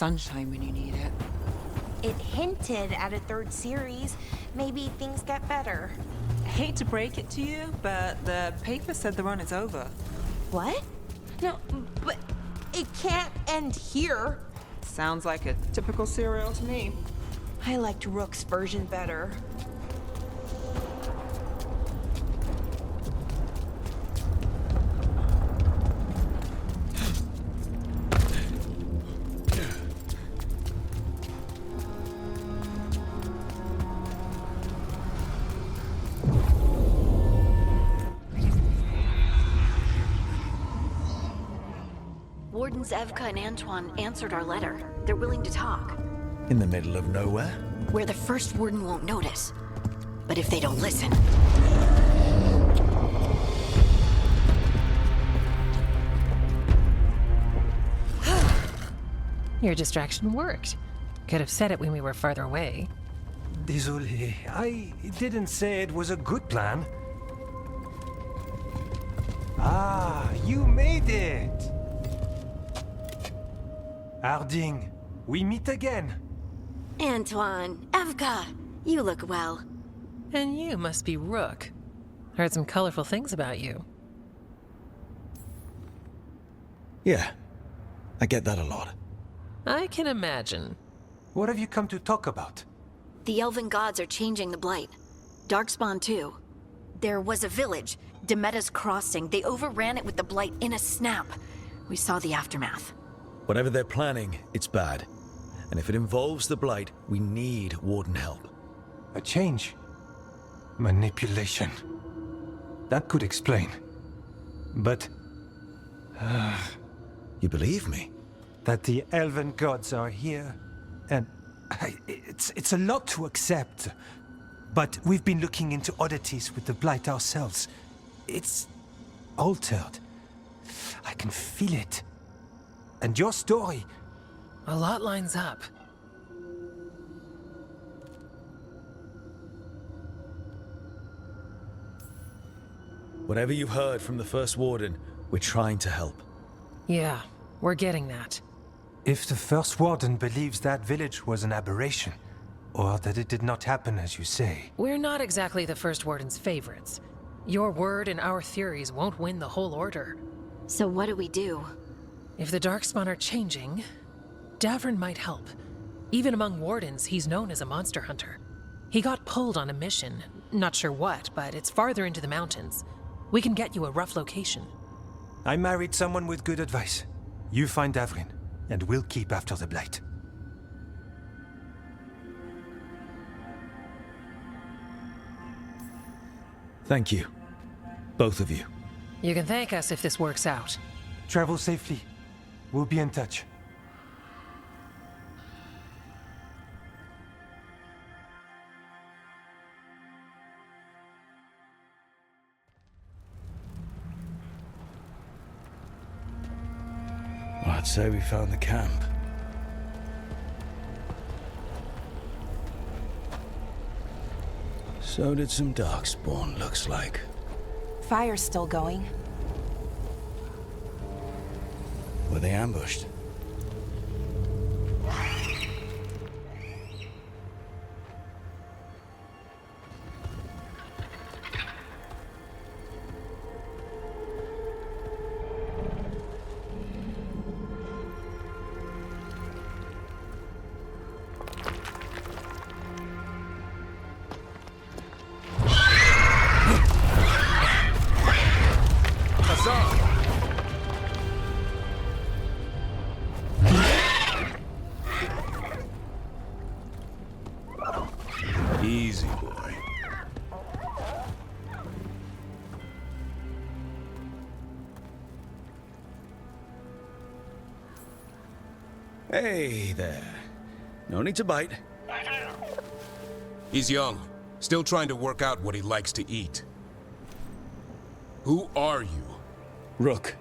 sunshine when you need it. It hinted at a third series. Maybe things get better. I hate to break it to you, but the paper said the run is over. What? No, but it can't end here. Sounds like a typical serial to me. I liked Rook's version better. Wardens Evka and Antoine answered our letter. They're willing to talk. In the middle of nowhere? Where the first warden won't notice. But if they don't listen... Your distraction worked. Could have said it when we were farther away. Désolé, I didn't say it was a good plan. Ah, you made it! Harding, we meet again. Antoine, Evka, you look well. And you must be Rook. Heard some colorful things about you. Yeah, I get that a lot. I can imagine. What have you come to talk about? The elven gods are changing the Blight. Darkspawn too. There was a village, Demetta's Crossing. They overran it with the Blight in a snap. We saw the aftermath. Whatever they're planning, it's bad. And if it involves the Blight, we need Warden help. A change. Manipulation. That could explain. But... You believe me? that the elven gods are here, and it's a lot to accept. But we've been looking into oddities with the Blight ourselves. It's altered. I can feel it. And your story... A lot lines up. Whatever you've heard from the First Warden, we're trying to help. Yeah, we're getting that. If the First Warden believes that village was an aberration, or that it did not happen as you say... We're not exactly the First Warden's favorites. Your word and our theories won't win the whole order. So what do we do? If the Darkspawn are changing, Davrin might help. Even among Wardens, he's known as a monster hunter. He got pulled on a mission. Not sure what, but it's farther into the mountains. We can get you a rough location. I married someone with good advice. You find Davrin, and we'll keep after the Blight. Thank you. Both of you. You can thank us if this works out. Travel safely. We'll be in touch. Well, I'd say we found the camp. So did some Darkspawn, looks like. Fire's still going. Were they ambushed? Easy, boy. Hey there. No need to bite. He's young, still trying to work out what he likes to eat. Who are you? Rook.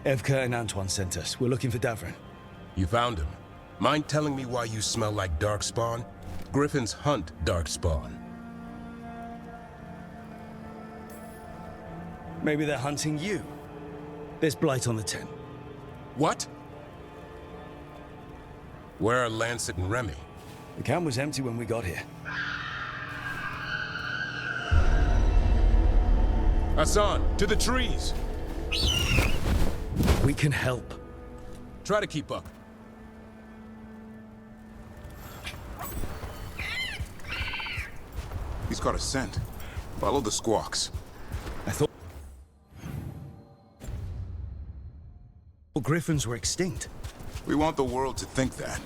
Evka and Antoine sent us. We're looking for Davrin. You found him. Mind telling me why you smell like Darkspawn? Griffins hunt Darkspawn. Maybe they're hunting you. There's Blight on the tent. What? Where are Lancet and Remy? The camp was empty when we got here. Hassan, to the trees! We can help. Try to keep up. He's caught a scent. Follow the squawks. I thought griffins were extinct. We want the world to think that.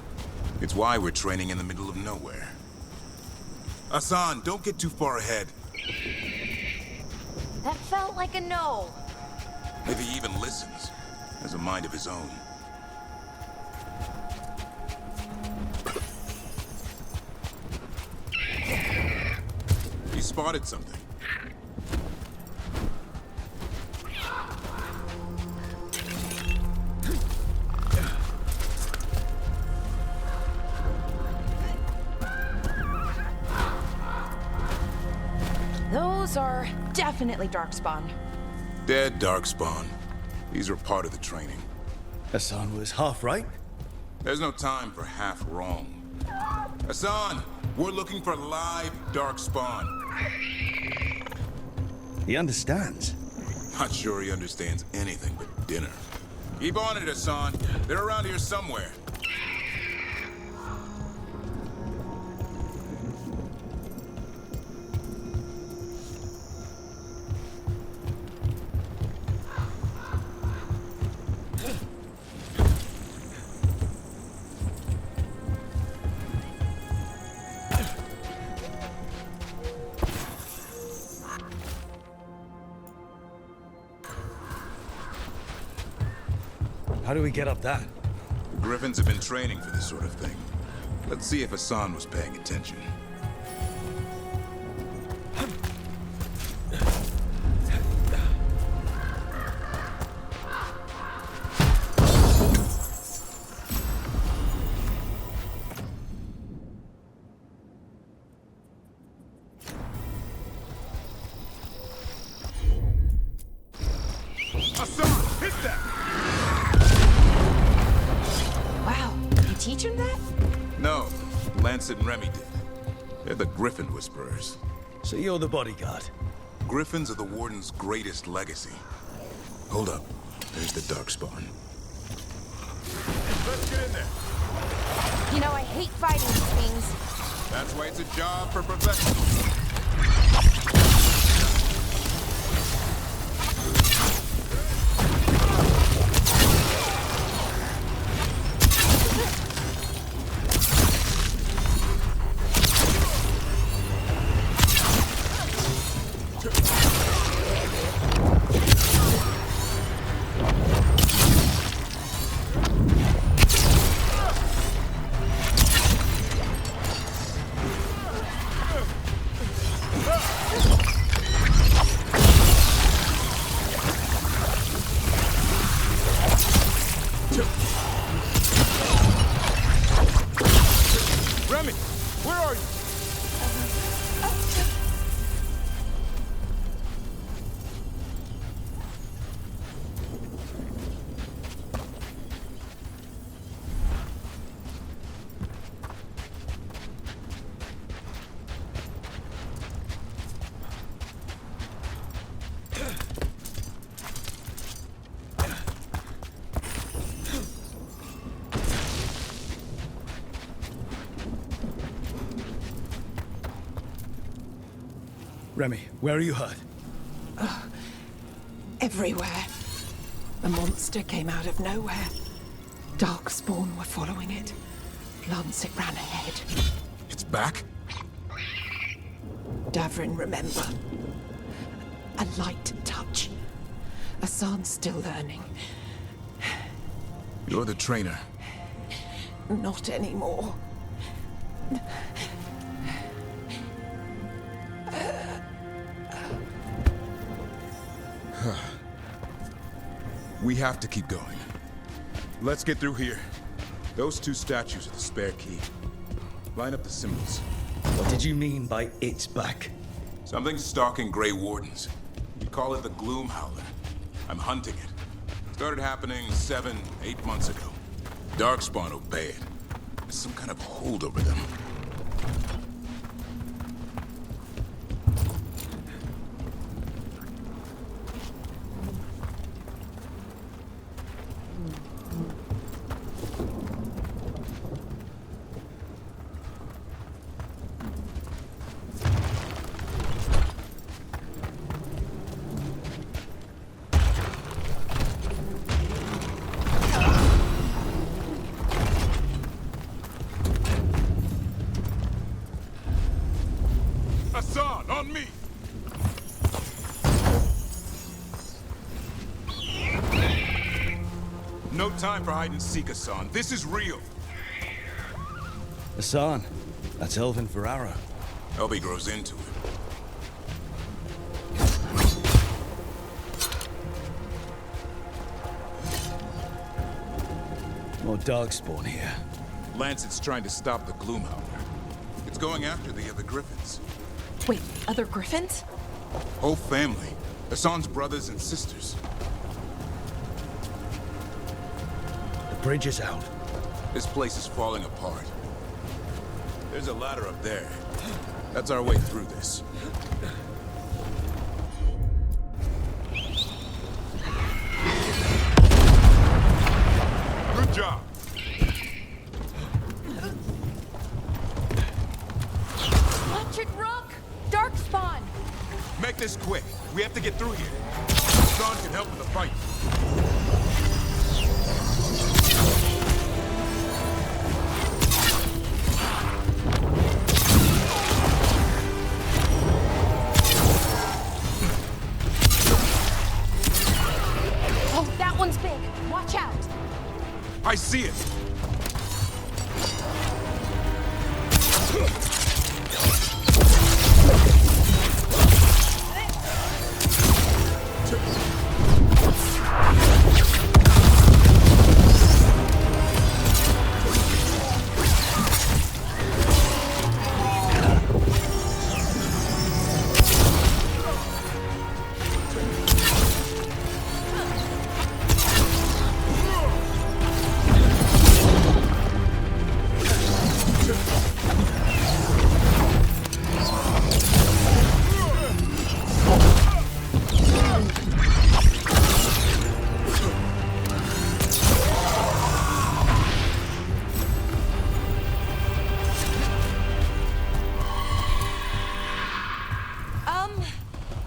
It's why we're training in the middle of nowhere. Hassan, don't get too far ahead. That felt like a no. If he even listens, has a mind of his own. He spotted something. Those are definitely Darkspawn. Dead Darkspawn. These are part of the training. Hassan was half right. There's no time for half wrong. Hassan, we're looking for live Darkspawn. He understands. Not sure he understands anything but dinner. Keep on it, Hassan. They're around here somewhere. How do we get up that? The Griffins have been training for this sort of thing. Let's see if Hassan was paying attention. Hassan, hit that! Wow, you teach him that? No, Lancet and Remy did. They're the Griffin Whisperers. So you're the bodyguard. Griffins are the Warden's greatest legacy. Hold up. There's the Darkspawn. Let's get in there. You know, I hate fighting these things. That's why it's a job for professionals. Remy, where are you? Remy, where are you hurt? Everywhere. A monster came out of nowhere. Darkspawn were following it. Lancet ran ahead. It's back? Davrin, remember. A light touch. Hassan's still learning. You're the trainer. Not anymore. We have to keep going. Let's get through here. Those two statues are the spare key. Line up the symbols. What did you mean by it's back? Something's stalking Grey Wardens. We call it the Gloom Howler. I'm hunting it. Started happening 7, 8 months ago. Darkspawn obey it. some kind of hold over them. Hassan, on me! No time for hide and seek, Hassan. This is real. Hassan, that's Elvin Ferrara. Elby grows into it. More Darkspawn here. Lancet's trying to stop the Gloomhowler. It's going after the other Griffins. Wait, other griffins? Whole family. Hassan's brothers and sisters. The bridge is out. This place is falling apart. There's a ladder up there. That's our way through this. Good job. Watch it, Rook! Darkspawn! Make this quick. We have to get through here. Hassan can help with the fight. Oh, that one's big. Watch out! I see it.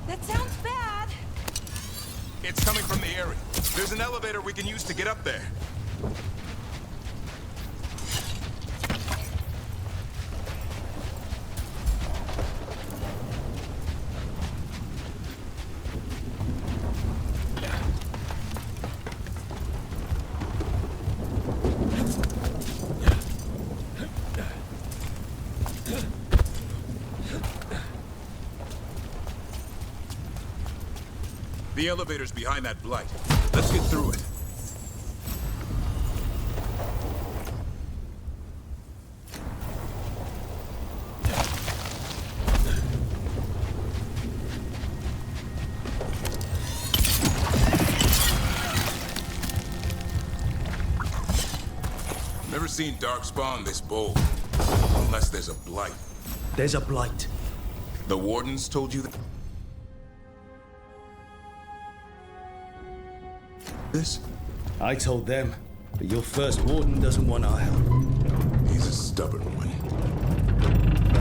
That sounds bad. It's coming from the area. There's an elevator we can use to get up there. The elevator's behind that blight. Let's get through it. Never seen Darkspawn this bold. Unless there's a blight. There's a blight. The Wardens told you that? This? I told them, but your first warden doesn't want our help. He's a stubborn one.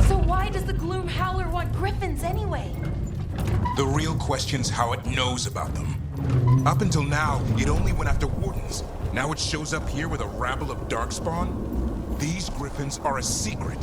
So why does the Gloom Howler want griffins anyway? The real question's how it knows about them. Up until now, it only went after Wardens. Now it shows up here with a rabble of Darkspawn? These griffins are a secret.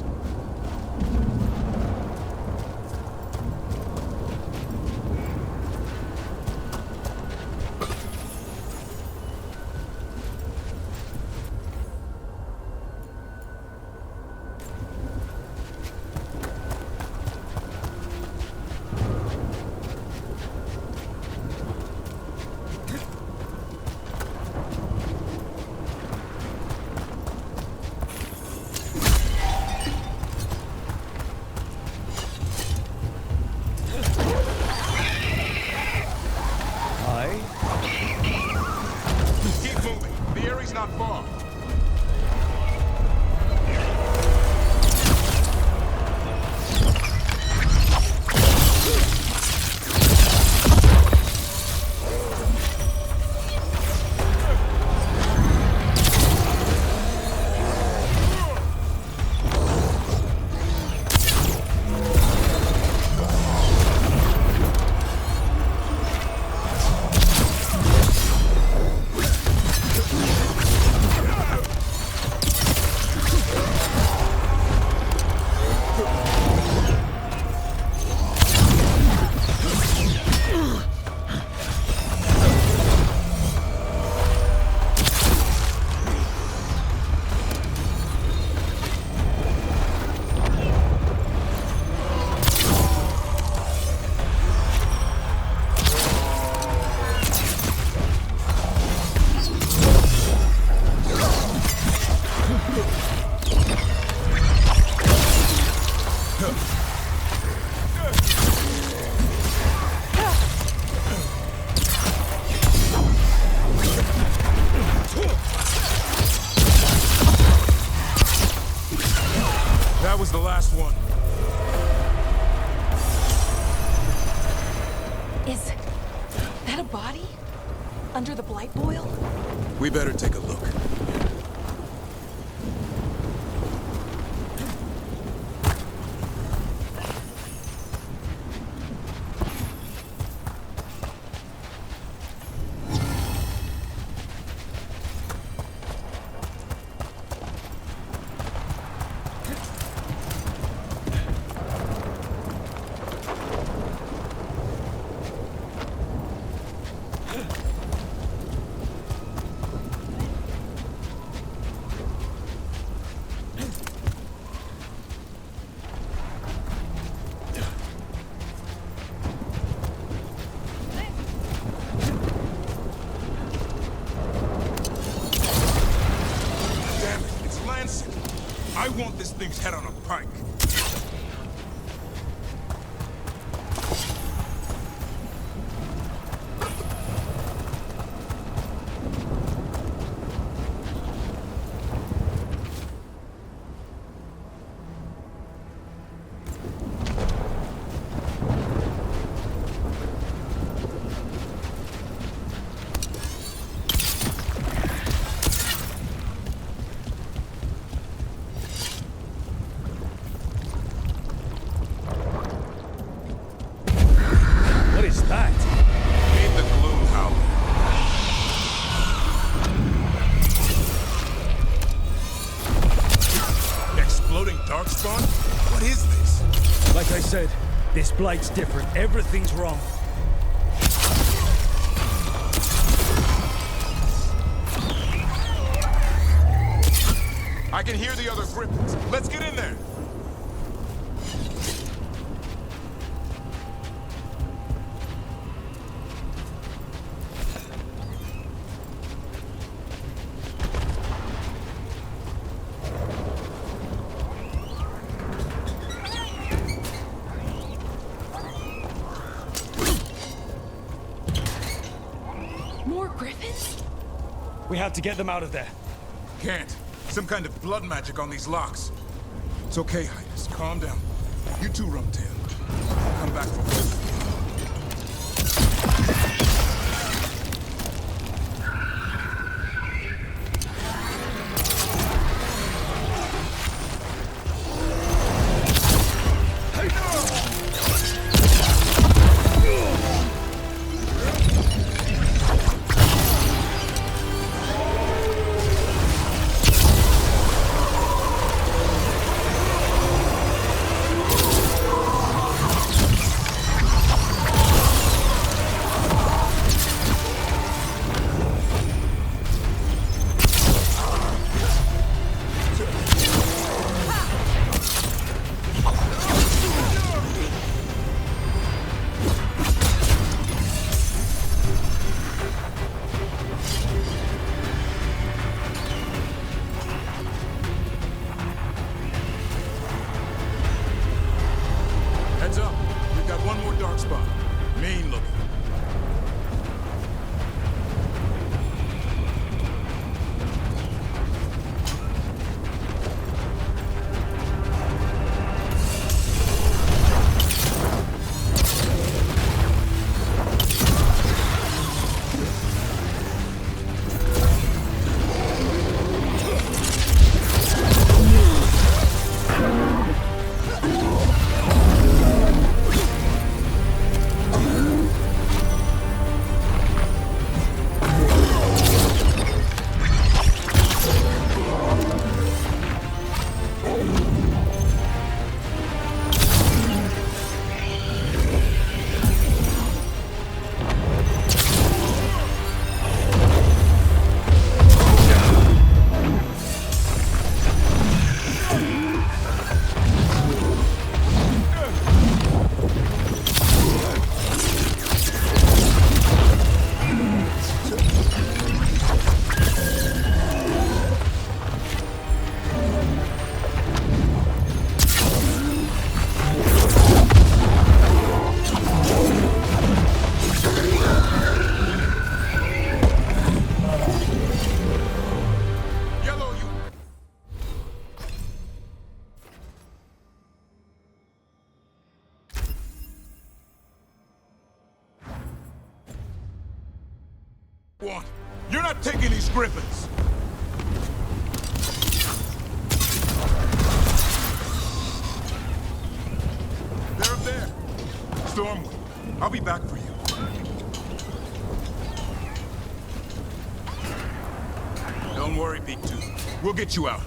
That was the last one. Is that a body? Under the blight boil? We better take a look. I want this thing's head on a pike. What is that? Made the gloom howl. Exploding darkspawn? What is this? Like I said, this blight's different. Everything's wrong. I can hear the other griffins. Let's get in there. More griffins? We have to get them out of there. Can't. Some kind of blood magic on these locks. It's okay, Highness. Calm down. You too, Rumtail. I'll come back for both of you. Heads up. We've got one more dark spot. Mean looking. One, you're not taking these griffins! They're up there. Stormwind, I'll be back for you. Don't worry, Big Tooth. We'll get you out.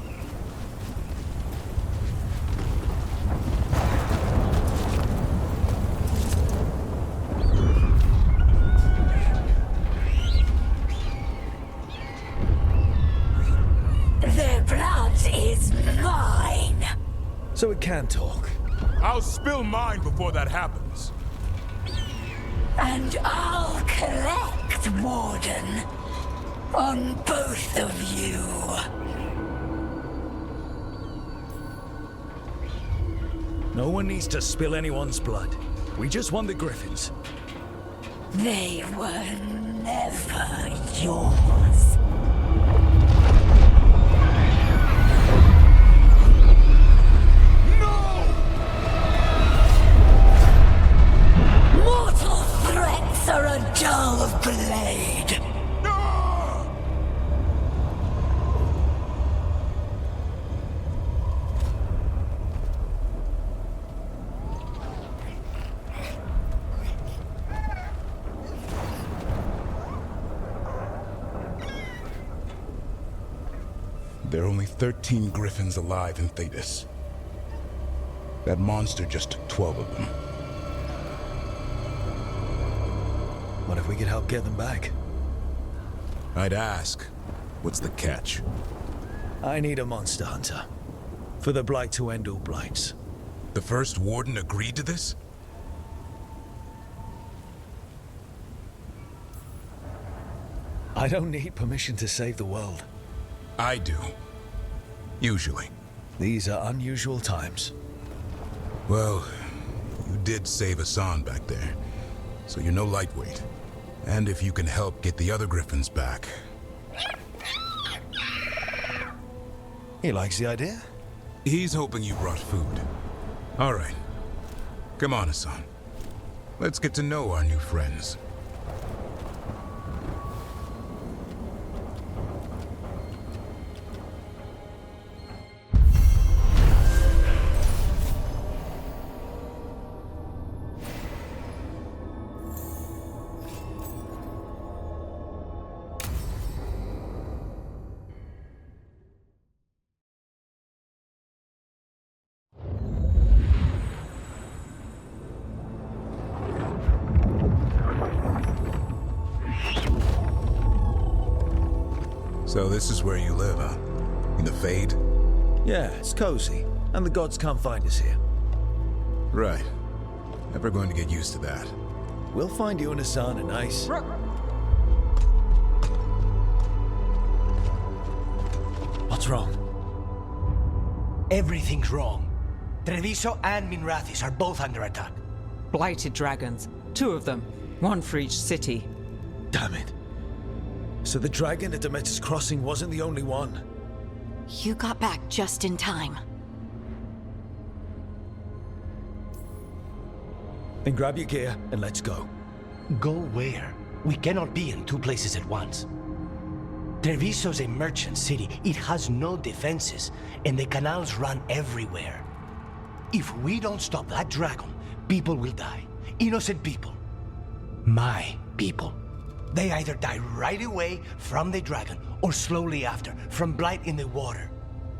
The blood is mine. So it can talk. I'll spill mine before that happens. And I'll collect, Warden. On both of you. No one needs to spill anyone's blood. We just want the griffins. They were never yours. Mortal threats are a dull blade. There are only 13 griffins alive in Thetis. That monster just took 12 of them. What if we could help get them back? I'd ask, what's the catch? I need a monster hunter. For the Blight to end all blights. The first warden agreed to this? I don't need permission to save the world. I do. Usually. These are unusual times. Well, you did save Hassan back there, so you're no lightweight. And if you can help get the other griffins back... He likes the idea? He's hoping you brought food. All right. Come on, Hassan. Let's get to know our new friends. So this is where you live, huh? In the Fade? Yeah, it's cozy. And the gods can't find us here. Right. Never going to get used to that. We'll find you and Hassan a nice... What's wrong? Everything's wrong. Treviso and Minrathis are both under attack. Blighted dragons. 2 of them. 1 for each city. Damn it. So the dragon at Demeter's Crossing wasn't the only one. You got back just in time. Then grab your gear and let's go. Go where? We cannot be in 2 places at once. Treviso's a merchant city. It has no defenses, and the canals run everywhere. If we don't stop that dragon, people will die. Innocent people. My people. They either die right away from the dragon, or slowly after, from blight in the water.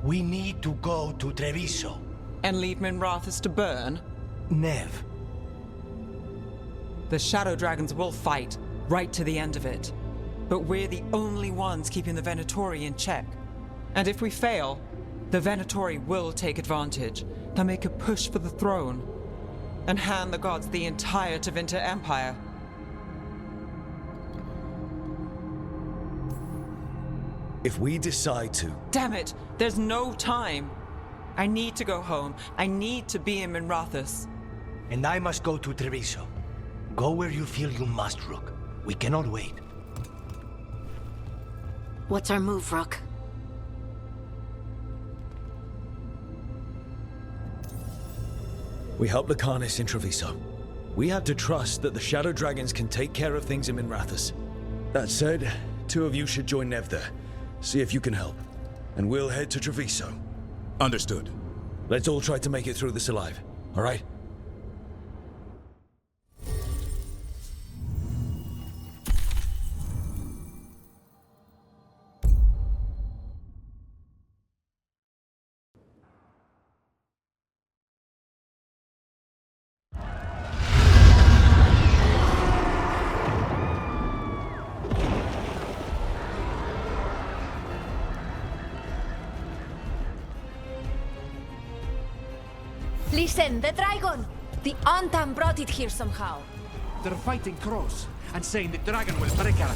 We need to go to Treviso. And leave Minrathis to burn? Nev. The Shadow Dragons will fight, right to the end of it. But we're the only ones keeping the Venatori in check. And if we fail, the Venatori will take advantage. They'll make a push for the throne, and hand the gods the entire Tevinter Empire. If we decide to... Damn it! There's no time! I need to go home. I need to be in Minrathis. And I must go to Treviso. Go where you feel you must, Rook. We cannot wait. What's our move, Rook? We help Lucanus in Treviso. We have to trust that the Shadow Dragons can take care of things in Minrathis. That said, 2 of you should join Nev there. See if you can help. And we'll head to Treviso. Understood. Let's all try to make it through this alive, all right? Listen, the dragon! The Antam brought it here somehow. They're fighting crows and saying the dragon will break out.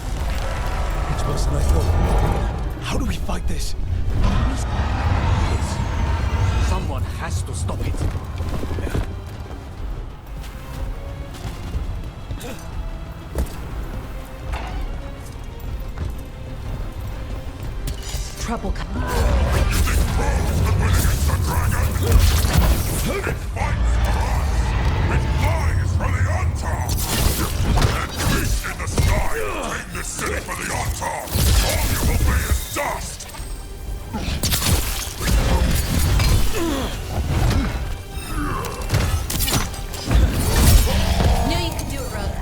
It's worse than I thought. How do we fight this? Someone has to stop it. Trouble coming. It fights for us! Its flies for the Antar! And beast in the sky! Take this city for the Antar! All you will be is dust! Knew you could do it, Rogue.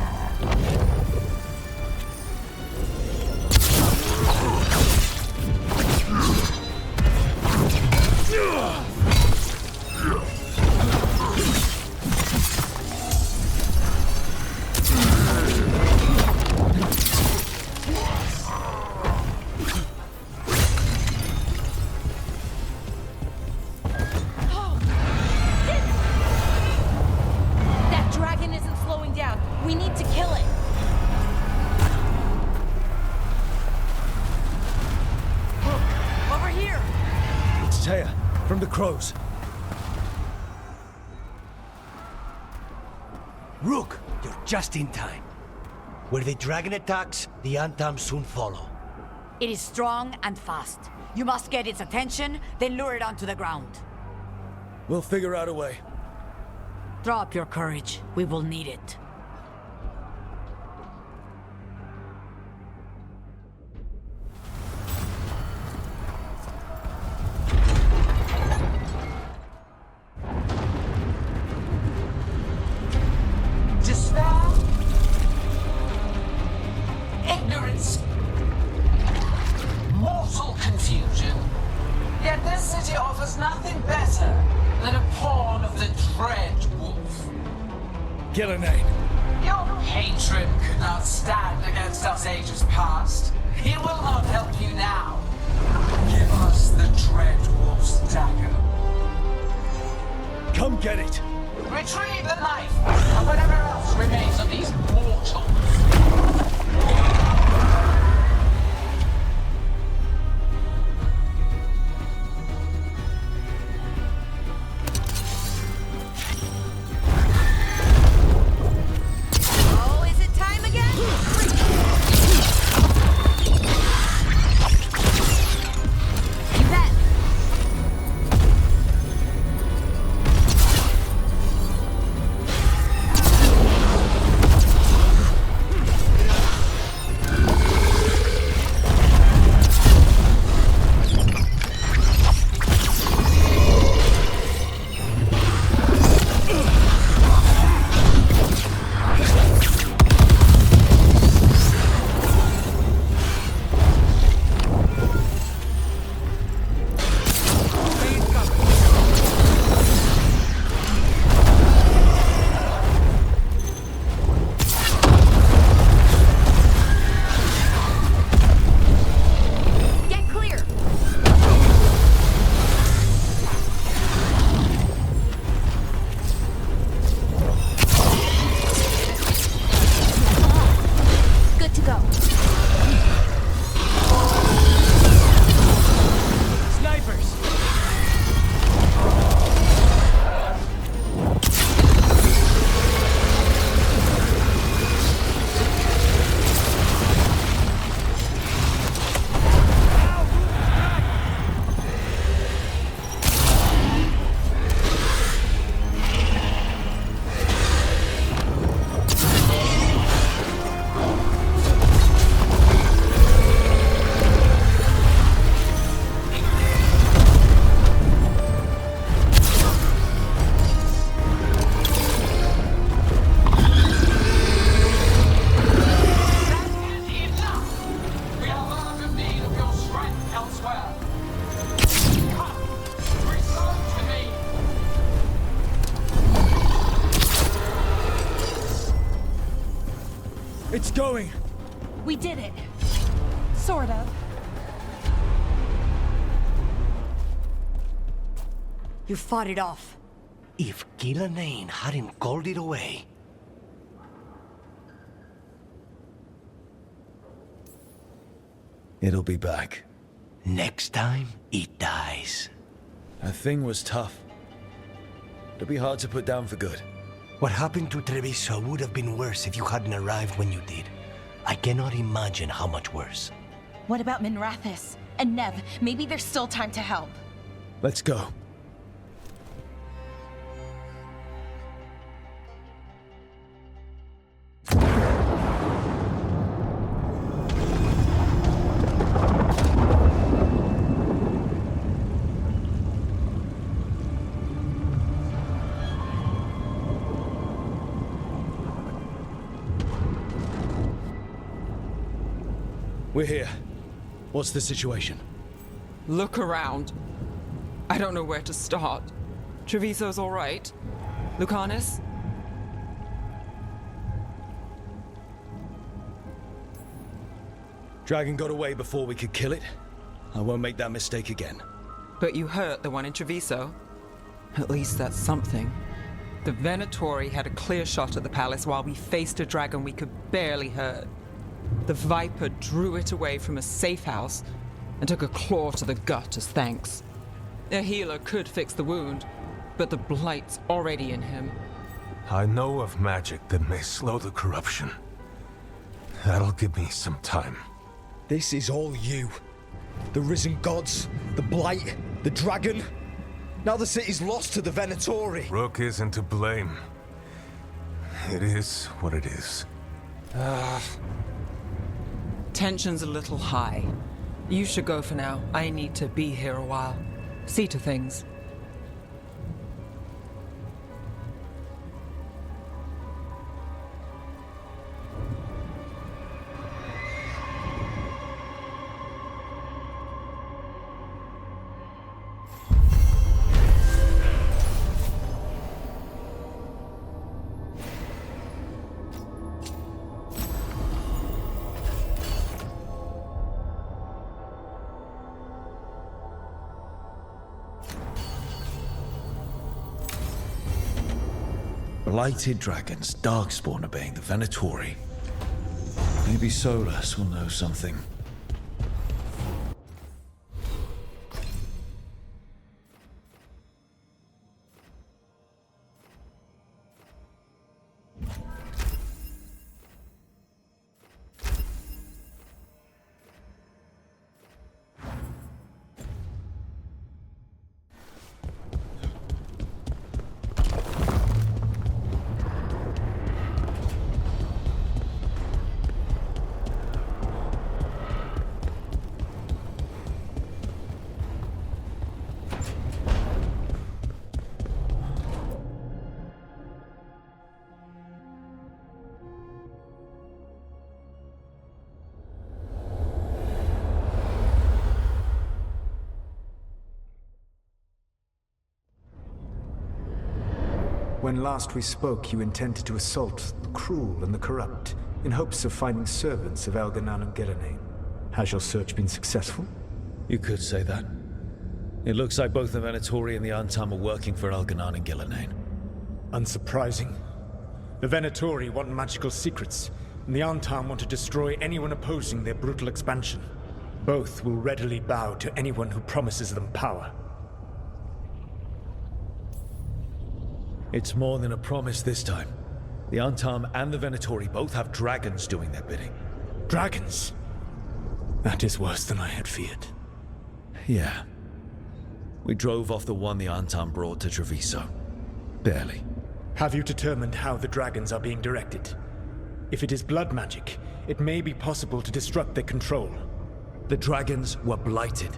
That dragon isn't slowing down. We need to kill it. Over here. It's Taya, from the Crows. Rook, you're just in time. Where the dragon attacks, the Antam soon follow. It is strong and fast. You must get its attention, then lure it onto the ground. We'll figure out a way. Draw up your courage. We will need it. Despair, ignorance, mortal confusion. Yet this city offers nothing better than a pawn of the Dread Wolf. Gillenane. Your hatred could not stand against us ages past. It will not help you now. Give us the Dread Wolf's dagger. Come get it. Retrieve the knife and whatever else remains of these mortals. Oh, is it time again? You bet. It's going! We did it. Sort of. You fought it off. If Gillenane hadn't called it away... It'll be back. Next time, it dies. That thing was tough. It'll be hard to put down for good. What happened to Treviso would have been worse if you hadn't arrived when you did. I cannot imagine how much worse. What about Minrathis? And Nev? Maybe there's still time to help. Let's go. We're here. What's the situation? Look around. I don't know where to start. Treviso's all right. Lucanus? Dragon got away before we could kill it. I won't make that mistake again. But you hurt the one in Treviso. At least that's something. The Venatori had a clear shot at the palace while we faced a dragon we could barely hurt. The Viper drew it away from a safe house and took a claw to the gut as thanks. A healer could fix the wound, but the Blight's already in him. I know of magic that may slow the corruption. That'll give me some time. This is all you. The risen gods, the Blight, the dragon. Now the city's lost to the Venatori. Rook isn't to blame. It is what it is. Tension's a little high. You should go for now. I need to be here a while. See to things. Blighted dragons, darkspawn obeying the Venatori. Maybe Solus will know something. When last we spoke, you intended to assault the cruel and the corrupt, in hopes of finding servants of Elganan and Gillenane. Has your search been successful? You could say that. It looks like both the Venatori and the Antam are working for Elganan and Gillenane. Unsurprising. The Venatori want magical secrets, and the Antam want to destroy anyone opposing their brutal expansion. Both will readily bow to anyone who promises them power. It's more than a promise this time. The Antam and the Venatori both have dragons doing their bidding. Dragons? That is worse than I had feared. Yeah. We drove off the one the Antam brought to Treviso. Barely. Have you determined how the dragons are being directed? If it is blood magic, it may be possible to disrupt their control. The dragons were blighted.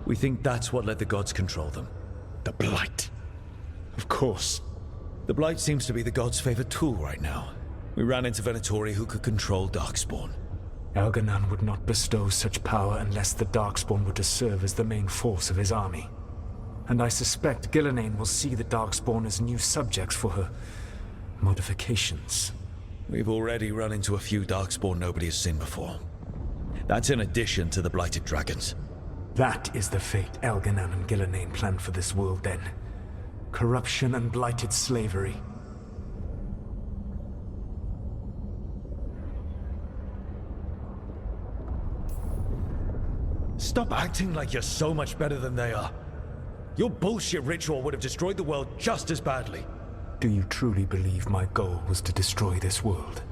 We think that's what let the gods control them. The Blight. Of course. The Blight seems to be the god's favorite tool right now. We ran into Venatori who could control Darkspawn. Elganan would not bestow such power unless the Darkspawn were to serve as the main force of his army. And I suspect Gillenane will see the Darkspawn as new subjects for her modifications. We've already run into a few Darkspawn nobody has seen before. That's in addition to the Blighted Dragons. That is the fate Elganan and Gillenane planned for this world then. Corruption and blighted slavery. Stop acting like you're so much better than they are. Your bullshit ritual would have destroyed the world just as badly. Do you truly believe my goal was to destroy this world?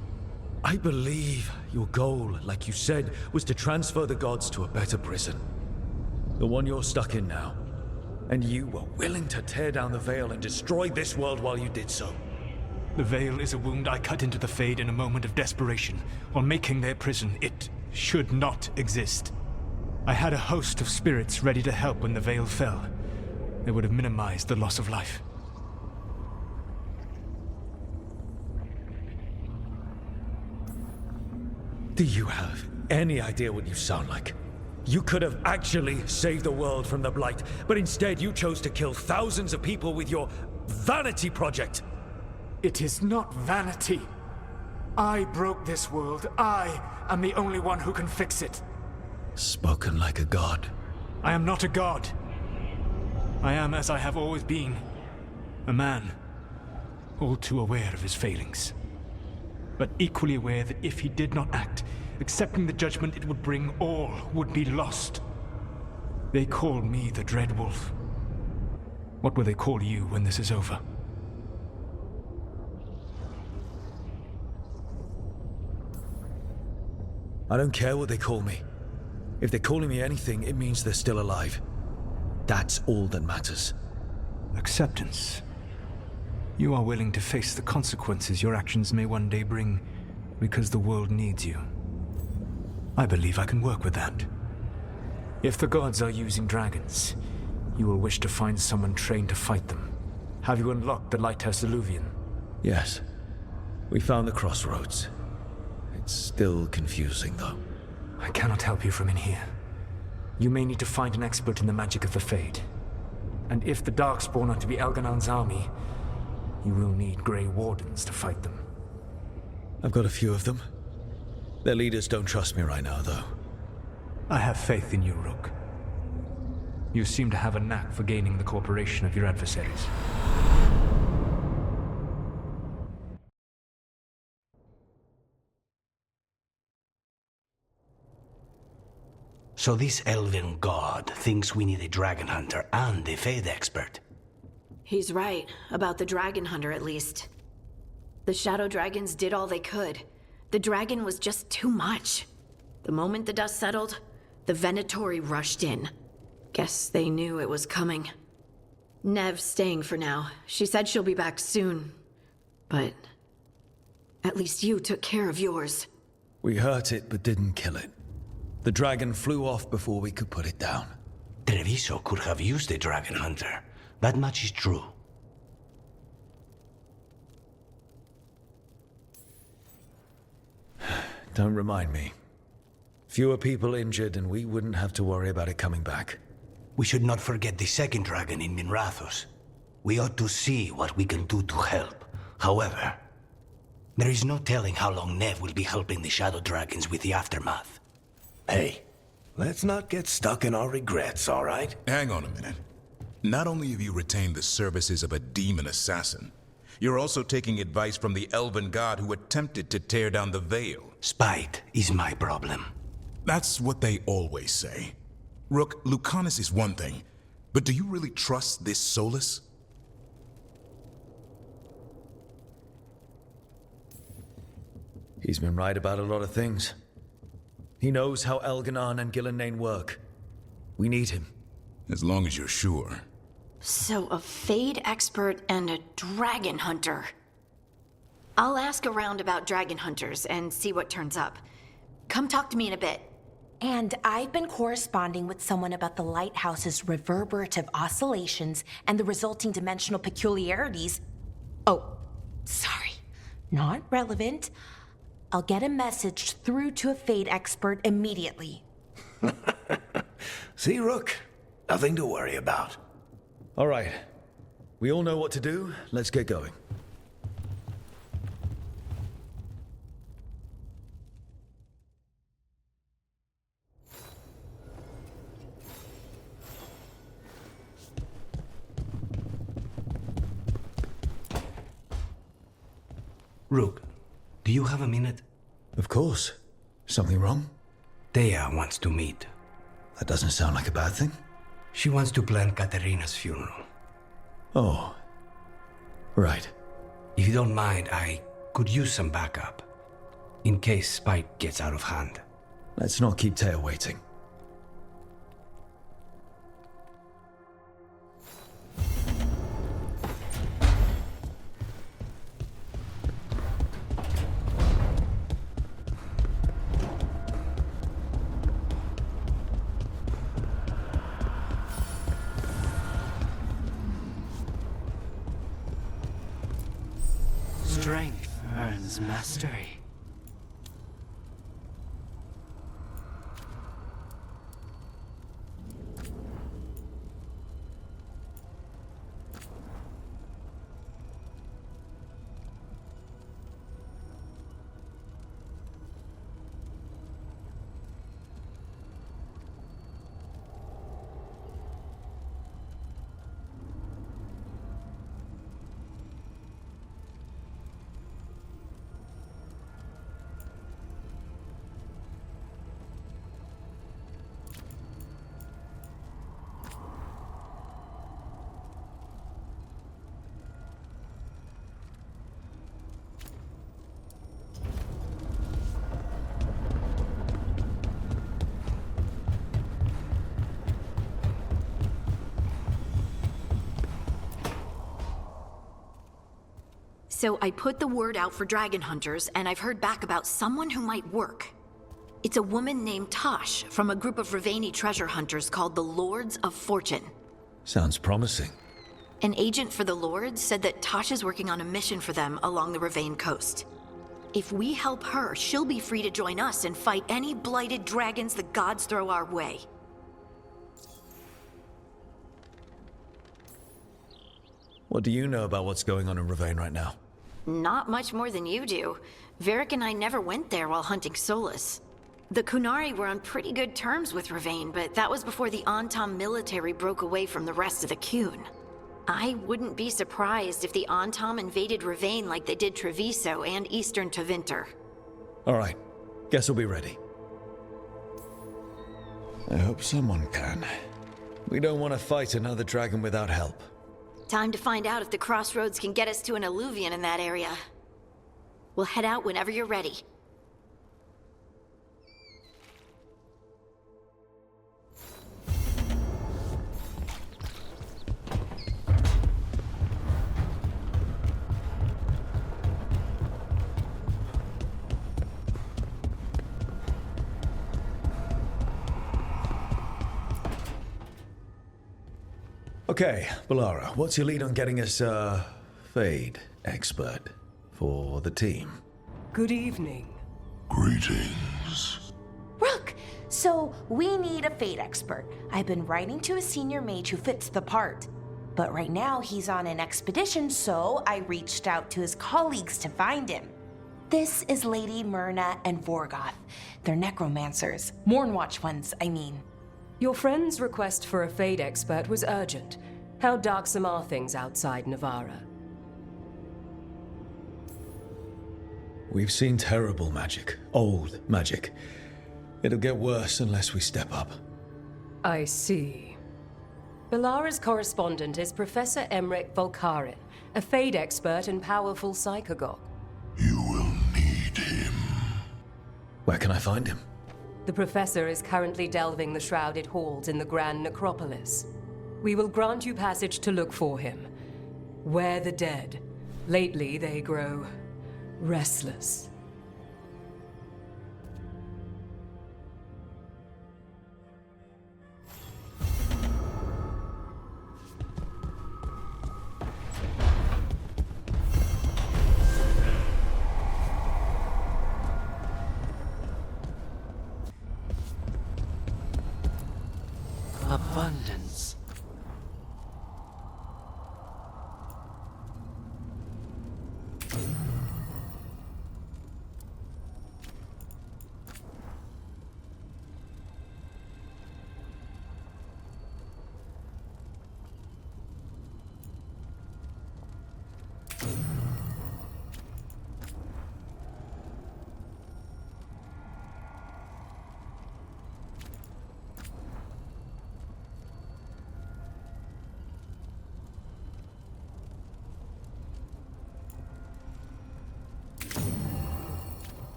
I believe your goal, like you said, was to transfer the gods to a better prison. The one you're stuck in now. And you were willing to tear down the veil and destroy this world while you did so. The veil is a wound I cut into the Fade in a moment of desperation, on making their prison. It should not exist. I had a host of spirits ready to help when the veil fell. They would have minimized the loss of life. Do you have any idea what you sound like? You could have actually saved the world from the Blight, but instead you chose to kill thousands of people with your vanity project. It is not vanity. I broke this world. I am the only one who can fix it. Spoken like a god. I am not a god. I am as I have always been. A man. All too aware of his failings. But equally aware that if he did not act, accepting the judgment it would bring, all would be lost. They call me the Dread Wolf. What will they call you when this is over? I don't care what they call me. If they're calling me anything, it means they're still alive. That's all that matters. Acceptance. You are willing to face the consequences your actions may one day bring because the world needs you. I believe I can work with that. If the gods are using dragons, you will wish to find someone trained to fight them. Have you unlocked the Lighthouse Illuvian? Yes. We found the crossroads. It's still confusing, though. I cannot help you from in here. You may need to find an expert in the magic of the Fade. And if the Darkspawn are to be Elganan's army, you will need Grey Wardens to fight them. I've got a few of them. Their leaders don't trust me right now, though. I have faith in you, Rook. You seem to have a knack for gaining the cooperation of your adversaries. So this elven god thinks we need a dragon hunter and a Fade expert. He's right, about the dragon hunter at least. The shadow dragons did all they could. The dragon was just too much. The moment the dust settled, the Venatori rushed in. Guess they knew it was coming. Nev's staying for now. She said she'll be back soon. But at least you took care of yours. We hurt it, but didn't kill it. The dragon flew off before we could put it down. Treviso could have used a dragon hunter. That much is true. Don't remind me. Fewer people injured and we wouldn't have to worry about it coming back. We should not forget the second dragon in Minrathos. We ought to see what we can do to help. However, there is no telling how long Nev will be helping the shadow dragons with the aftermath. Hey, let's not get stuck in our regrets, all right? Hang on a minute. Not only have you retained the services of a demon assassin, you're also taking advice from the elven god who attempted to tear down the veil. Spite is my problem. That's what they always say. Rook, Lucanus is one thing, but do you really trust this Solus? He's been right about a lot of things. He knows how Elganan and Gillenane work. We need him. As long as you're sure. So a Fade expert and a dragon hunter. I'll ask around about dragon hunters and see what turns up. Come talk to me in a bit. And I've been corresponding with someone about the lighthouse's reverberative oscillations and the resulting dimensional peculiarities. Oh, sorry. Not relevant. I'll get a message through to a Fade expert immediately. See, Rook? Nothing to worry about. All right. We all know what to do. Let's get going. Rook, do you have a minute? Of course. Something wrong? Thea wants to meet. That doesn't sound like a bad thing. She wants to plan Katerina's funeral. Oh. Right. If you don't mind, I could use some backup. In case Spike gets out of hand. Let's not keep Thea waiting. Strength earns mastery. So I put the word out for dragon hunters, and I've heard back about someone who might work. It's a woman named Tosh from a group of Ravani treasure hunters called the Lords of Fortune. Sounds promising. An agent for the Lords said that Tosh is working on a mission for them along the Ravane coast. If we help her, she'll be free to join us and fight any blighted dragons the gods throw our way. What do you know about what's going on in Ravane right now? Not much more than you do. Varric and I never went there while hunting Solus. The Kunari were on pretty good terms with Ravane, but that was before the Antam military broke away from the rest of the Kun. I wouldn't be surprised if the Antam invaded Ravane like they did Treviso and Eastern Tevinter. All right. Guess we'll be ready. I hope someone can. We don't want to fight another dragon without help. Time to find out if the crossroads can get us to an alluvion in that area. We'll head out whenever you're ready. Okay, Balara, what's your lead on getting us a Fade expert for the team? Good evening. Greetings. Rook! So, we need a Fate expert. I've been writing to a senior mage who fits the part. But right now, he's on an expedition, so I reached out to his colleagues to find him. This is Lady Myrna and Vorgoth. They're necromancers. Mournwatch ones, I mean. Your friend's request for a Fade expert was urgent. How darksome are things outside Navarra? We've seen terrible magic. Old magic. It'll get worse unless we step up. I see. Balara's correspondent is Professor Emmerich Volkarin, a Fade expert and powerful psychagogue. You will need him. Where can I find him? The professor is currently delving the shrouded halls in the Grand Necropolis. We will grant you passage to look for him. Where the dead. Lately, they grow restless. Abundance.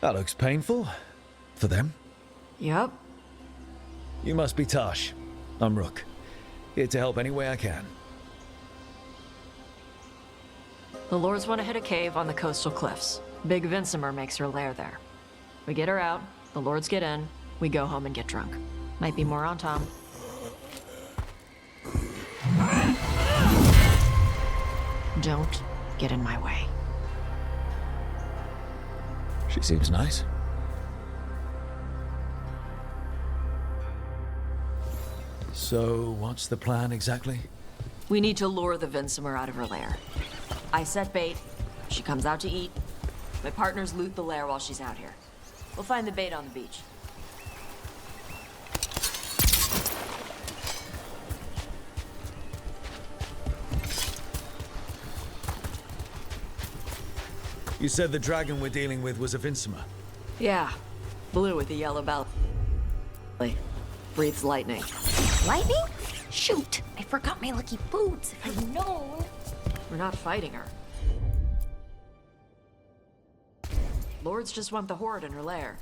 That looks painful. For them. Yup. You must be Tash. I'm Rook. Here to help any way I can. The Lords want to hit a cave on the coastal cliffs. Big Vincimer makes her lair there. We get her out, the Lords get in, we go home and get drunk. Might be more on Tom. Don't get in my way. She seems nice. So, what's the plan exactly? We need to lure the Vincimer out of her lair. I set bait, she comes out to eat. My partners loot the lair while she's out here. We'll find the bait on the beach. You said the dragon we're dealing with was a Vincimer. Yeah, blue with a yellow belly. Breathes lightning. Lightning? Shoot! I forgot my lucky boots. If I'd known. We're not fighting her. Lords just want the Horde in her lair.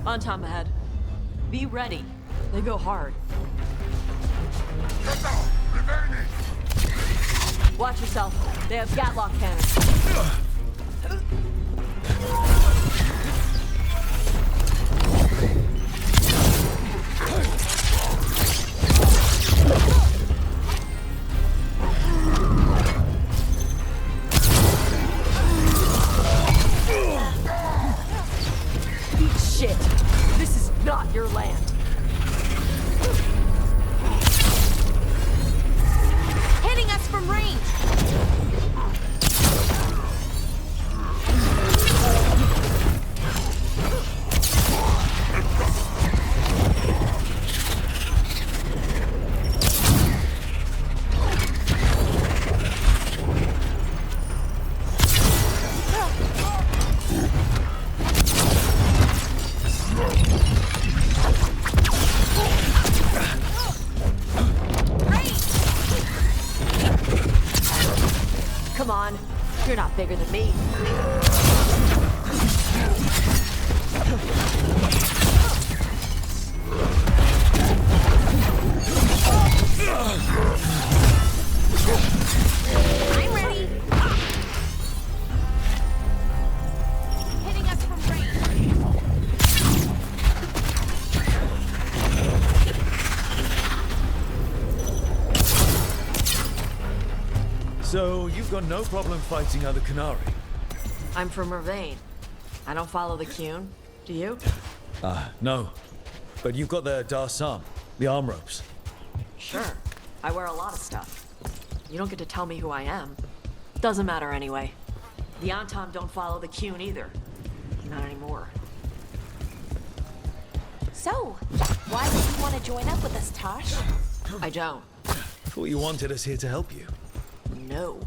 On Tom ahead. Be ready. They go hard. Watch yourself. They have Gatlock cannons. Shit. This is not your land. Hitting us from range. Come on. You're not bigger than me. I'm ready. Hitting us from range. So, you've got no problem fighting other Canary? I'm from Mervain. I don't follow the Qun. Do you? No. But you've got the Darsam, the arm ropes. Sure. I wear a lot of stuff. You don't get to tell me who I am. Doesn't matter anyway. The Antam don't follow the Qun either. Not anymore. So, why would you want to join up with us, Tosh? I don't. Thought you wanted us here to help you. No.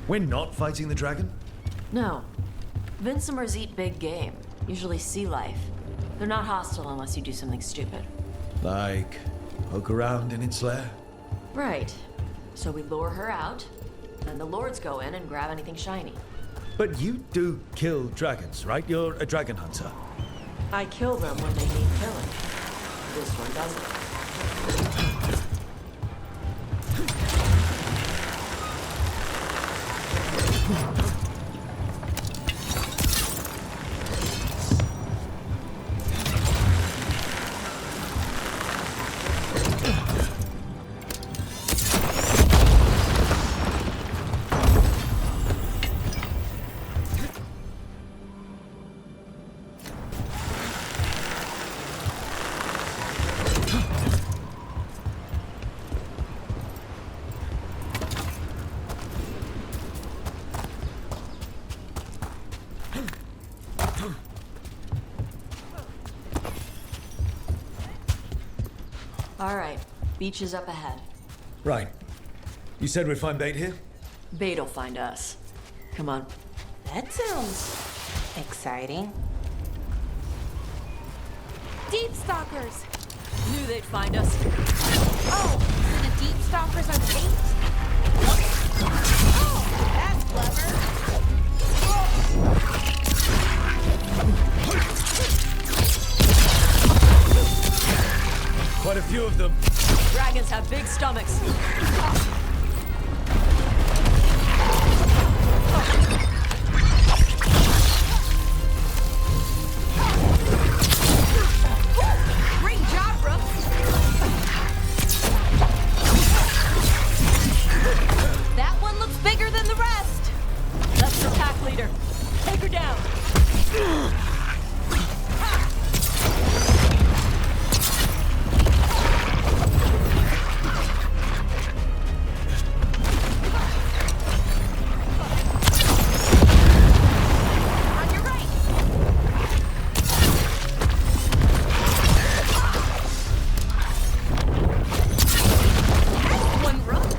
We're not fighting the dragon? No. Vincimers eat big game, usually sea life. They're not hostile unless you do something stupid. Like, poke around in its lair? Right. So we lure her out, and the Lords go in and grab anything shiny. But you do kill dragons, right? You're a dragon hunter. I kill them when they need killing. This one doesn't. All right, beach is up ahead. Right. You said we'd find bait here? Bait'll find us. Come on. That sounds exciting. Deep stalkers! Knew they'd find us. Oh, so the deep stalkers are the bait? Oh, that's clever. Quite a few of them. Dragons have big stomachs. Great job, Brooke. That one looks bigger than the rest. That's the pack leader. Take her down. On your right. That's one rook.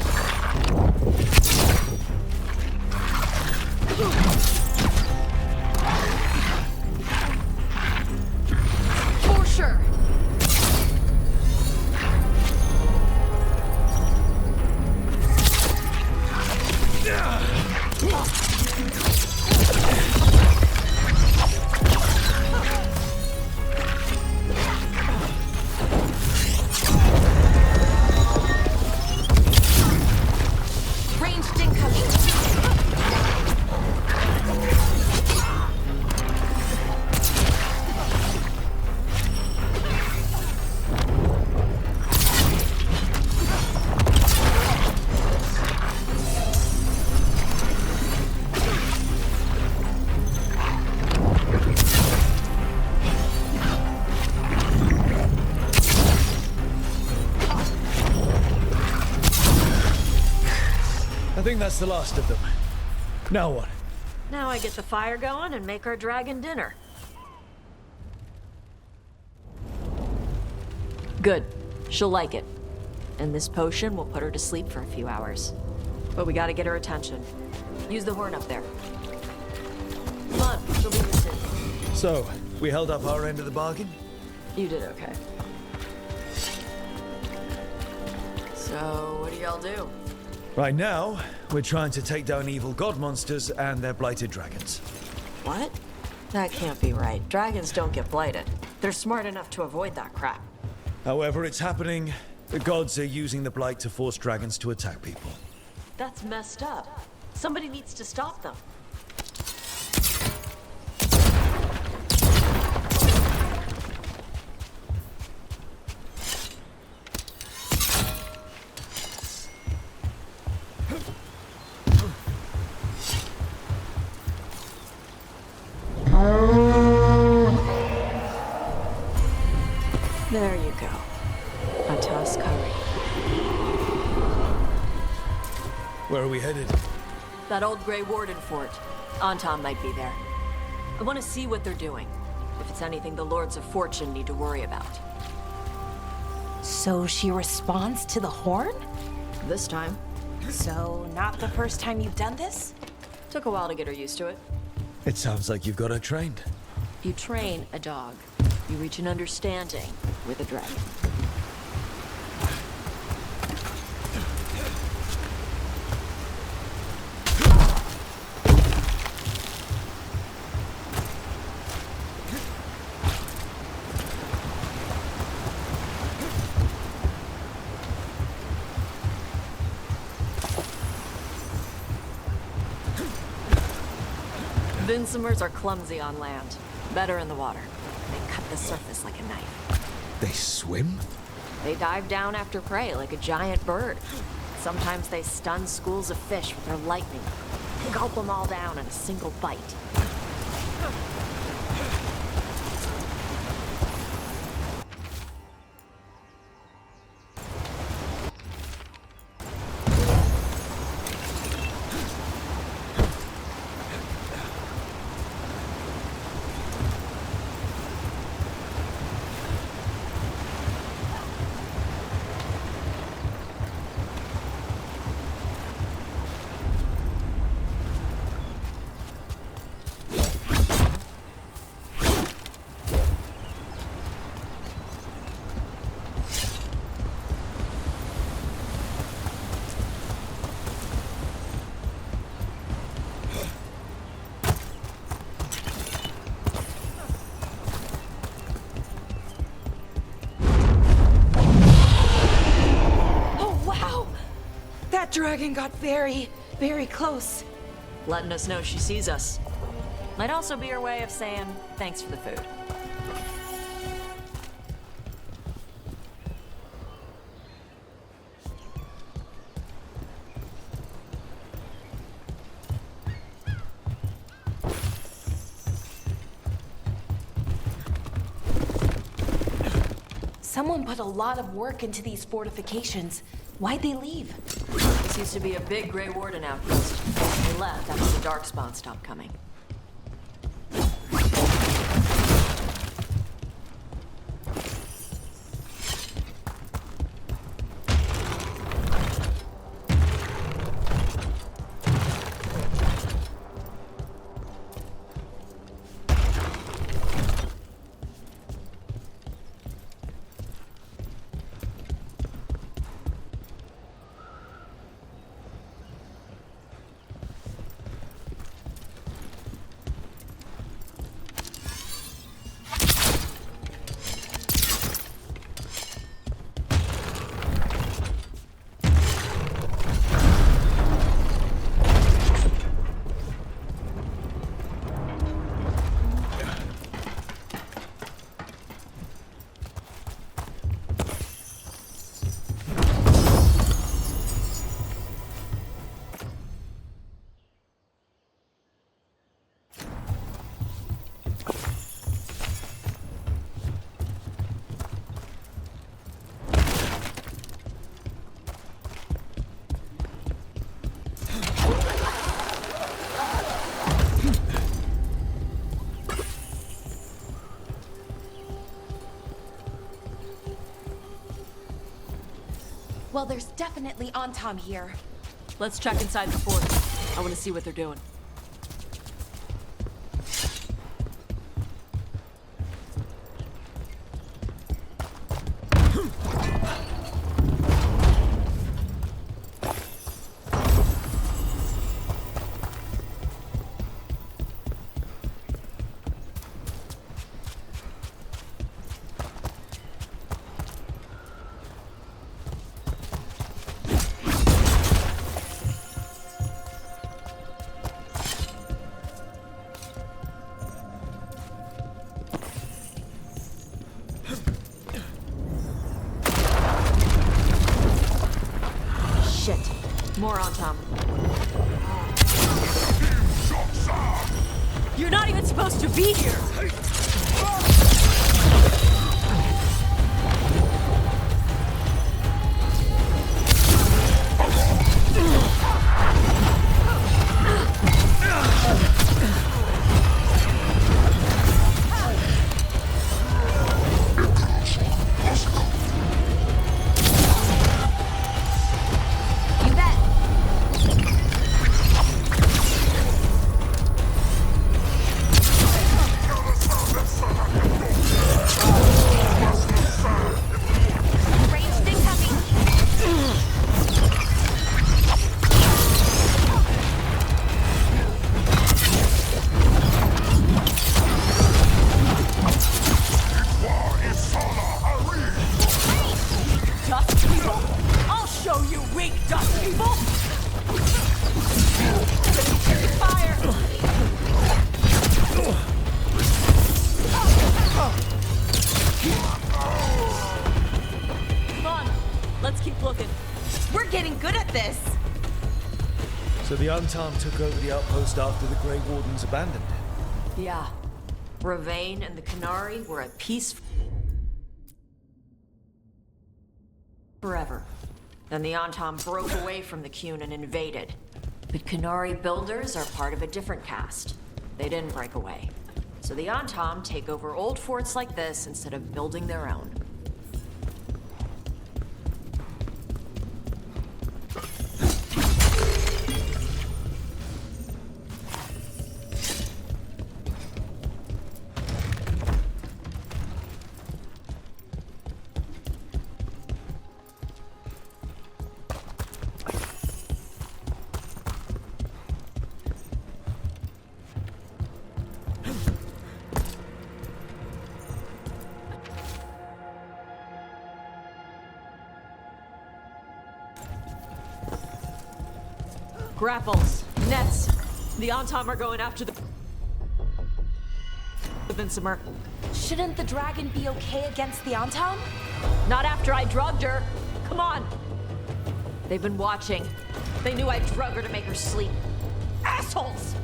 For sure. Ranged incoming. I think that's the last of them. Now what? Now I get the fire going and make our dragon dinner. Good. She'll like it. And this potion will put her to sleep for a few hours. But we gotta get her attention. Use the horn up there. Come on, she'll be missing. So, we held up our end of the bargain? You did okay. So, what do y'all do? Right now, we're trying to take down evil god monsters and their blighted dragons. What? That can't be right. Dragons don't get blighted. They're smart enough to avoid that crap. However it's happening, the gods are using the blight to force dragons to attack people. That's messed up. Somebody needs to stop them. There you go. A toss curry. Where are we headed? That old Grey Warden fort. Anton might be there. I want to see what they're doing. If it's anything the Lords of Fortune need to worry about. So she responds to the horn? This time. So, not the first time you've done this? Took a while to get her used to it. It sounds like you've got her trained. You train a dog. You reach an understanding with a dragon. Vincimers are clumsy on land, better in the water. They cut the surface like a knife. They swim? They dive down after prey like a giant bird. Sometimes they stun schools of fish with their lightning. Gulp them all down in a single bite. That dragon got very, very close. Letting us know she sees us. Might also be her way of saying thanks for the food. Someone put a lot of work into these fortifications. Why'd they leave? This used to be a big Grey Warden outpost. They left after the Darkspawn stopped coming. Well, there's definitely Antam here. Let's check inside the fort. I want to see what they're doing. More on Tom. You're not even supposed to be here! So the Antam took over the outpost after the Grey Wardens abandoned it? Yeah. Ravane and the Canary were at peace forever. Then the Antam broke away from the Qun and invaded. But Canary builders are part of a different caste. They didn't break away. So the Antam take over old forts like this instead of building their own. Grapples, nets. The Antom are going after the Vinsimer. Shouldn't the dragon be okay against the Antom? Not after I drugged her. Come on. They've been watching. They knew I drug her to make her sleep. Assholes!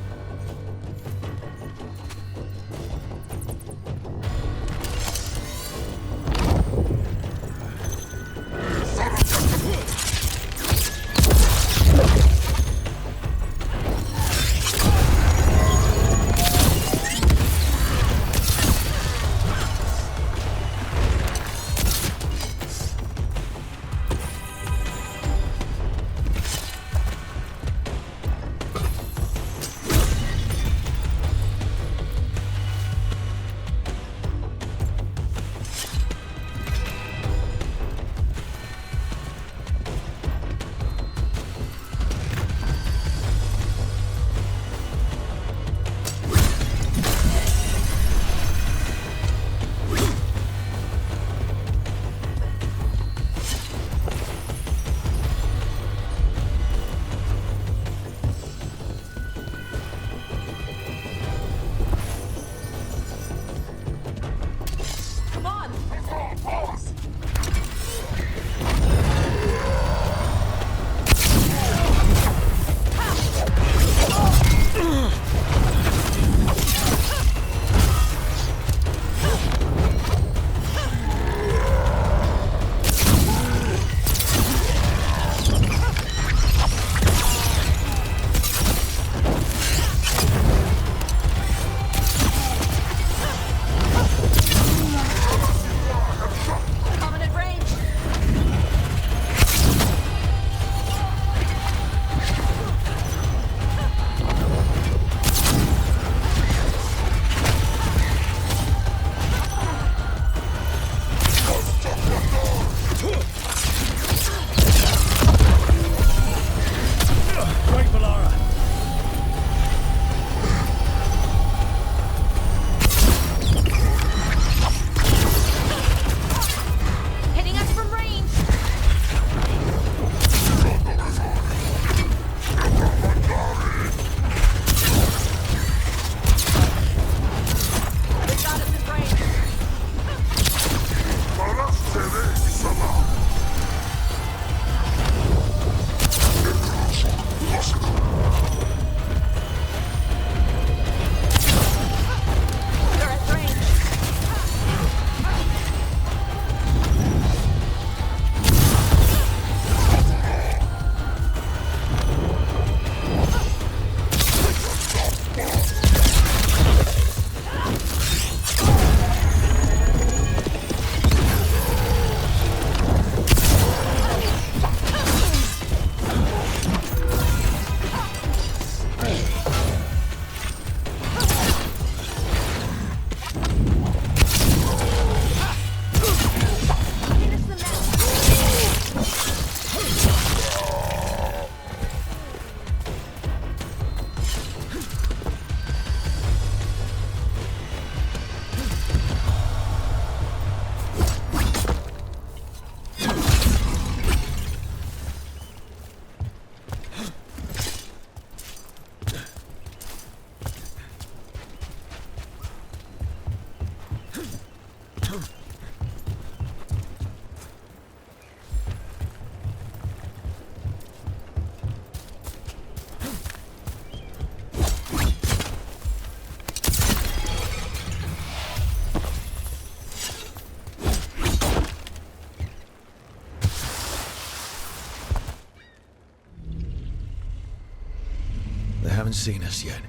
haven't seen us yet.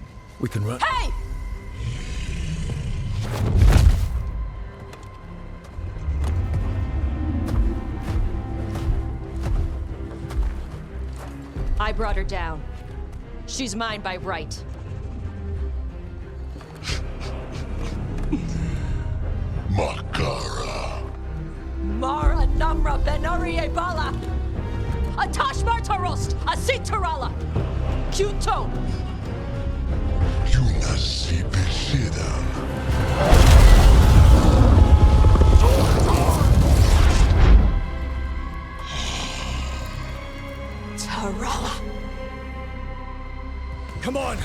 We can run. Hey! I brought her down. She's mine by right. Makara. Mara Namra Benori Bala. Atash Martarost, Asitarala. Kyunto. Yunasi Bishidam. Tarala. come on!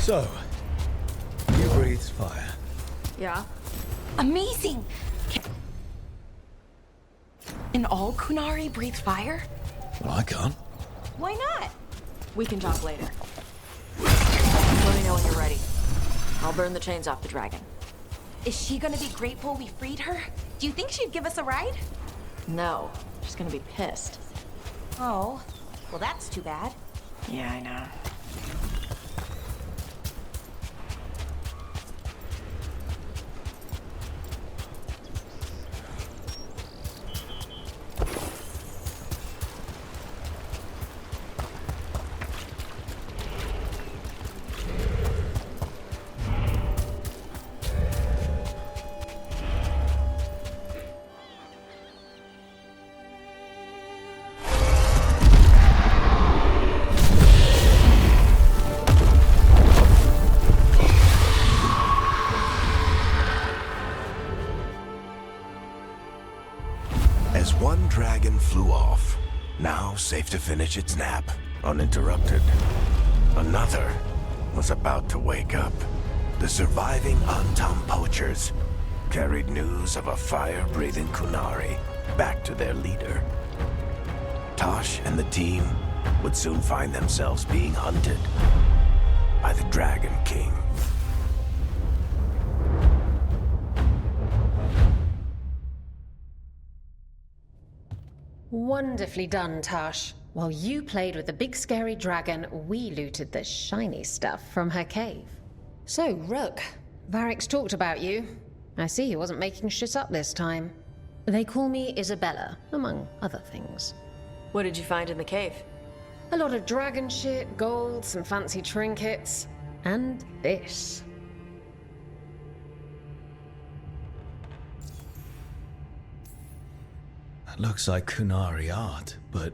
So, you breathe fire. Yeah. Amazing! Can all Kunari breathe fire? Well, I can't. Why not? We can talk later. Let me know when you're ready. I'll burn the chains off the dragon. Is she gonna be grateful we freed her? Do you think she'd give us a ride? No, she's gonna be pissed. Oh, well that's too bad. Yeah, I know. As one dragon flew off, now safe to finish its nap, uninterrupted, another was about to wake up. The surviving Antam poachers carried news of a fire-breathing Kunari back to their leader. Tosh and the team would soon find themselves being hunted by the Dragon King. Wonderfully done, Tosh. While you played with the big scary dragon, we looted the shiny stuff from her cave. So, Rook, Varric's talked about you. I see he wasn't making shit up this time. They call me Isabella, among other things. What did you find in the cave? A lot of dragon shit, gold, some fancy trinkets, and this. That looks like Kunari art, but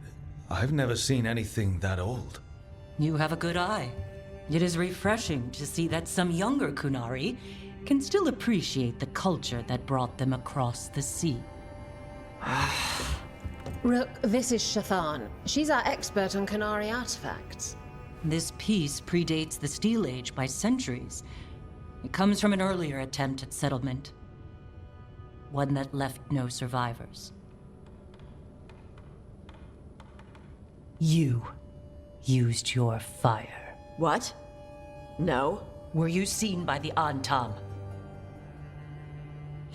I've never seen anything that old. You have a good eye. It is refreshing to see that some younger Kunari can still appreciate the culture that brought them across the sea. Rook, this is Shathan. She's our expert on Kunari artifacts. This piece predates the Steel Age by centuries. It comes from an earlier attempt at settlement. One that left no survivors. You used your fire. What? No. Were you seen by the Antam?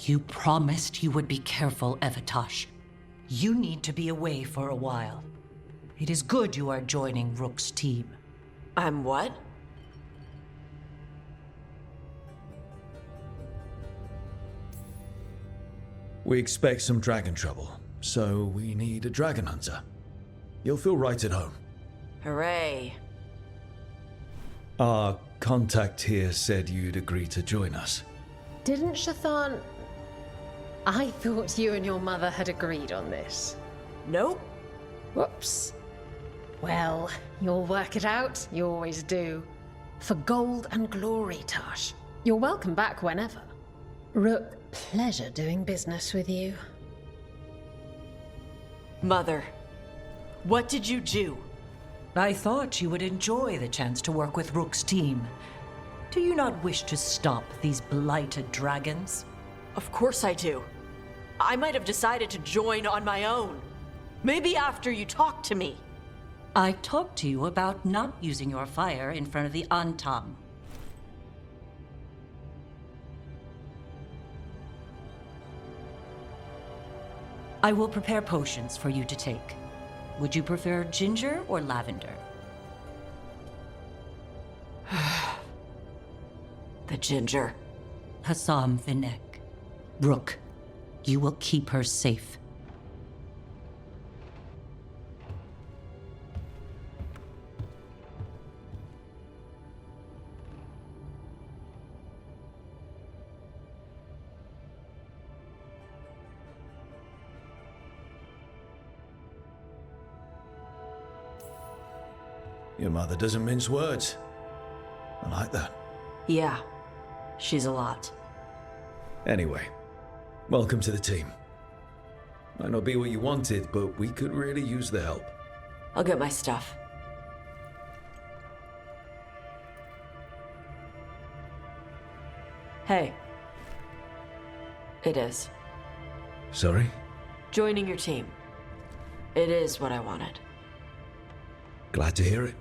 You promised you would be careful, Evatosh. You need to be away for a while. It is good you are joining Rook's team. I'm what? We expect some dragon trouble, so we need a dragon hunter. You'll feel right at home. Hooray. Our contact here said you'd agree to join us. Didn't Shathan... I thought you and your mother had agreed on this. Nope. Whoops. Well, you'll work it out. You always do. For gold and glory, Tosh. You're welcome back whenever. Rook, pleasure doing business with you. Mother, what did you do? I thought you would enjoy the chance to work with Rook's team. Do you not wish to stop these blighted dragons? Of course I do. I might have decided to join on my own. Maybe after you talked to me. I talked to you about not using your fire in front of the Antam. I will prepare potions for you to take. Would you prefer ginger or lavender? The ginger. Hassam Vinek. Rook, you will keep her safe. Your mother doesn't mince words. I like that. Yeah, she's a lot. Anyway, welcome to the team. Might not be what you wanted, but we could really use the help. I'll get my stuff. Hey. It is. Sorry? Joining your team. It is what I wanted. Glad to hear it.